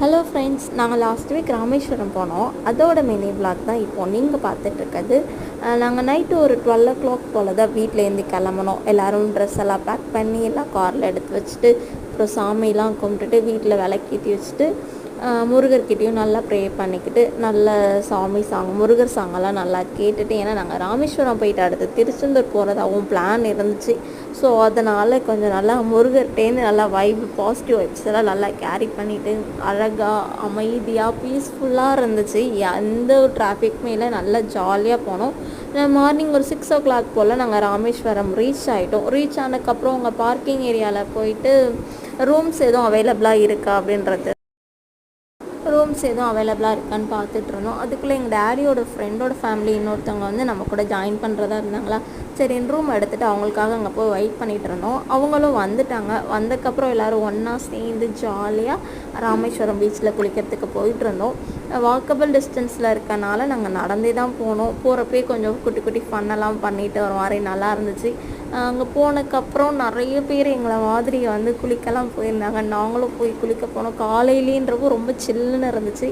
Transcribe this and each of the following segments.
Hello friends, நாங்கள் last week Rameswaram போனோம். அதோட மினி விளாக் தான் இப்போது நீங்கள் பார்த்துட்ருக்குது. நாங்கள் நைட்டு ஒரு 12 o'clock போல் தான் வீட்டிலேருந்து கிளம்புனோம். எல்லோரும் ட்ரெஸ் எல்லாம் பேக் பண்ணி எல்லாம் காரில் எடுத்து வச்சுட்டு, அப்புறம் சாமிலாம் கும்பிட்டுட்டு வீட்டில் விளக்கேற்றி வச்சுட்டு முருகர்கிட்டையும் நல்லா ப்ரே பண்ணிக்கிட்டு நல்ல முருகர் சாங்கெல்லாம் நல்லா கேட்டுட்டு, ஏன்னா நாங்கள் ராமேஸ்வரம் போயிட்டு அடுத்து திருச்செந்தூர் போகிறதாகவும் பிளான் இருந்துச்சு. ஸோ அதனால் கொஞ்சம் நல்லா முருகர்கிட்டேருந்து நல்லா பாசிட்டிவ் வைப்ஸ் எல்லாம் நல்லா கேரி பண்ணிவிட்டு அழகாக அமைதியாக பீஸ்ஃபுல்லாக இருந்துச்சு. எந்த டிராஃபிக்குமே இல்லை, நல்லா ஜாலியாக போனோம். மார்னிங் ஒரு 6 o'clock போல் நாங்கள் ராமேஸ்வரம் ரீச் ஆகிட்டோம். ரீச் ஆனதுக்கப்புறம் உங்கள் பார்க்கிங் ஏரியாவில் போயிட்டு ரூம்ஸ் எதுவும் அவைலபிளாக இருக்கா அப்படின்றது இருக்கான்னு பார்த்துட்டு இருந்தோம். அதுக்குள்ளே எங்கள் டேடியோட ஃப்ரெண்டோட ஃபேமிலி இன்னொருத்தவங்க வந்து நம்ம கூட ஜாயின் பண்ணுறதா இருந்தாங்களா. சரி, ரூம் எடுத்துகிட்டு அவங்களுக்காக அங்கே போய் வெயிட் பண்ணிகிட்டு இருந்தோம். அவங்களும் வந்துட்டாங்க. வந்ததுக்கப்புறம் எல்லோரும் ஒன்றா சேர்ந்து ஜாலியாக ராமேஸ்வரம் பீச்சில் குளிக்கிறதுக்கு போயிட்டு இருந்தோம். வாக்கபிள் டிஸ்டன்ஸில் இருக்கனால நாங்கள் நடந்தே தான் போனோம். போகிறப்பே கொஞ்சம் குட்டி குட்டி ஃபன்னெல்லாம் பண்ணிட்டு ஒரு மாதிரி நல்லா இருந்துச்சு. அங்கே போனதுக்கப்புறம் நிறைய பேர் எங்களை மாதிரி வந்து குளிக்கலாம் போயிருந்தாங்க. நாங்களும் போய் குளிக்க போனோம். காலையிலேன்றப்போ ரொம்ப சில்லுன்னு இருந்துச்சு.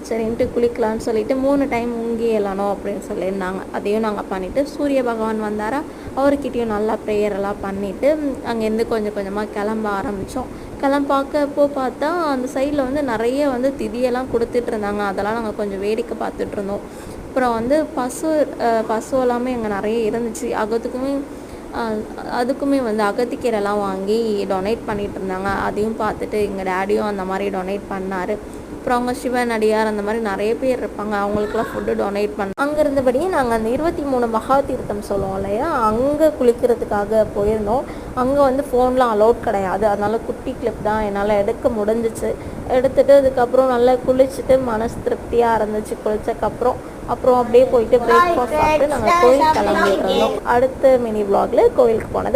சரின்ட்டு குளிக்கலான்னு சொல்லிட்டு 3 டைம் முங்கி எழணும் அப்படின்னு சொல்லியிருந்தாங்க. அதையும் நாங்கள் பண்ணிவிட்டு சூரிய பகவான் வந்தாரா, அவர்கிட்டையும் நல்லா ப்ரேயரெல்லாம் பண்ணிவிட்டு அங்கேருந்து கொஞ்சம் கொஞ்சமாக கிளம்ப ஆரம்பித்தோம். பார்த்தா அந்த சைடில் வந்து நிறைய வந்து திதியெல்லாம் கொடுத்துட்டு இருந்தாங்க. அதெல்லாம் நாங்கள் கொஞ்சம் வேடிக்கை பார்த்துட்டு இருந்தோம். அப்புறம் வந்து பசு எல்லாமே அங்கே நிறைய இருந்துச்சு. அதுக்குமே வந்து அகத்திக்கீரைலாம் வாங்கி டொனேட் பண்ணிகிட்டு இருந்தாங்க. அதையும் பார்த்துட்டு எங்கள் டேடியும் அந்த மாதிரி டொனேட் பண்ணார். அப்புறம் அவங்க சிவன் அடியார் அந்த மாதிரி நிறைய பேர் இருப்பாங்க, அவங்களுக்குலாம் ஃபுட்டு டொனேட் அங்கே இருந்தபடியே நாங்கள் அந்த 23 மகா தீர்த்தம் சொல்லுவோம் இல்லையா, அங்கே குளிக்கிறதுக்காக போயிருந்தோம். அங்கே வந்து ஃபோன்லாம் அலோட் கிடையாது. அதனால் குட்டி கிளிப் தான் என்னால் எடுக்க முடிஞ்சிச்சு. எடுத்துகிட்டு அதுக்கப்புறம் நல்லா குளிச்சுட்டு மனசு திருப்தியாக இருந்துச்சு. குளிச்சதுக்கப்புறம் அப்படியே போயிட்டு பிரேக்ஃபாஸ்ட் சாப்பிட்டு நாங்கள் கோயில் கிளம்பிட்டு இருந்தோம். அடுத்த மினி விளாகில் கோயிலுக்கு போனது